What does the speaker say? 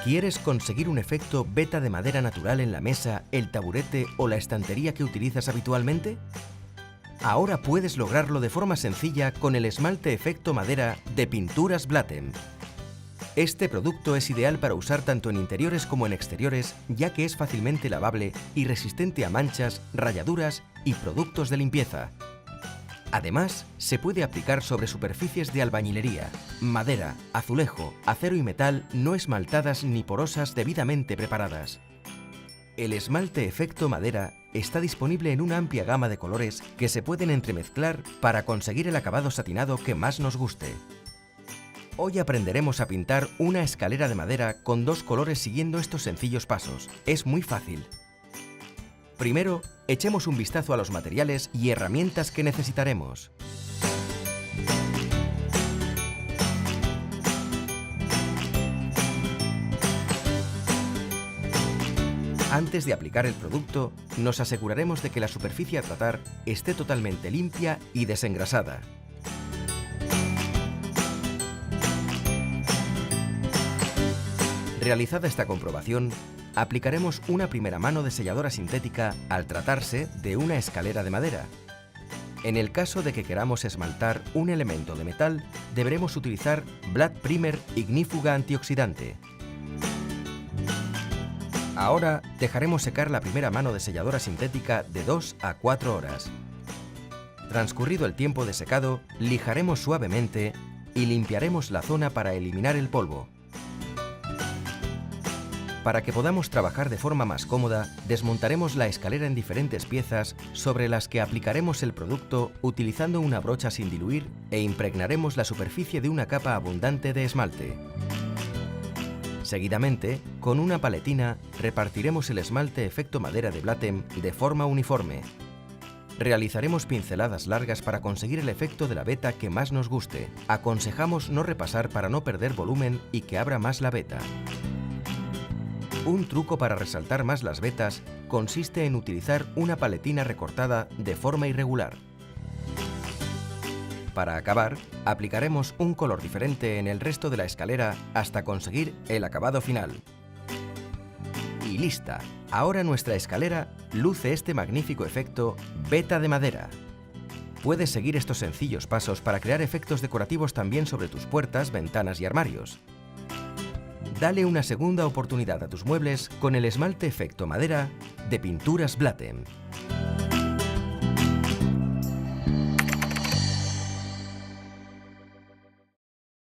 ¿Quieres conseguir un efecto veta de madera natural en la mesa, el taburete o la estantería que utilizas habitualmente? Ahora puedes lograrlo de forma sencilla con el esmalte efecto madera de Pinturas Blatem. Este producto es ideal para usar tanto en interiores como en exteriores, ya que es fácilmente lavable y resistente a manchas, rayaduras y productos de limpieza. Además, se puede aplicar sobre superficies de albañilería, madera, azulejo, acero y metal no esmaltadas ni porosas debidamente preparadas. El esmalte efecto madera está disponible en una amplia gama de colores que se pueden entremezclar para conseguir el acabado satinado que más nos guste. Hoy aprenderemos a pintar una escalera de madera con dos colores siguiendo estos sencillos pasos. Es muy fácil. Primero, echemos un vistazo a los materiales y herramientas que necesitaremos. Antes de aplicar el producto, nos aseguraremos de que la superficie a tratar esté totalmente limpia y desengrasada. Realizada esta comprobación, aplicaremos una primera mano de selladora sintética al tratarse de una escalera de madera. En el caso de que queramos esmaltar un elemento de metal, deberemos utilizar Black Primer Ignífuga Antioxidante. Ahora dejaremos secar la primera mano de selladora sintética de 2 a 4 horas. Transcurrido el tiempo de secado, lijaremos suavemente y limpiaremos la zona para eliminar el polvo. Para que podamos trabajar de forma más cómoda, desmontaremos la escalera en diferentes piezas sobre las que aplicaremos el producto utilizando una brocha sin diluir e impregnaremos la superficie de una capa abundante de esmalte. Seguidamente, con una paletina, repartiremos el esmalte efecto madera de Blatem de forma uniforme. Realizaremos pinceladas largas para conseguir el efecto de la veta que más nos guste. Aconsejamos no repasar para no perder volumen y que abra más la veta. Un truco para resaltar más las vetas consiste en utilizar una paletina recortada de forma irregular. Para acabar, aplicaremos un color diferente en el resto de la escalera hasta conseguir el acabado final. Y lista. Ahora nuestra escalera luce este magnífico efecto veta de madera. Puedes seguir estos sencillos pasos para crear efectos decorativos también sobre tus puertas, ventanas y armarios. Dale una segunda oportunidad a tus muebles con el esmalte efecto madera de Pinturas Blatem.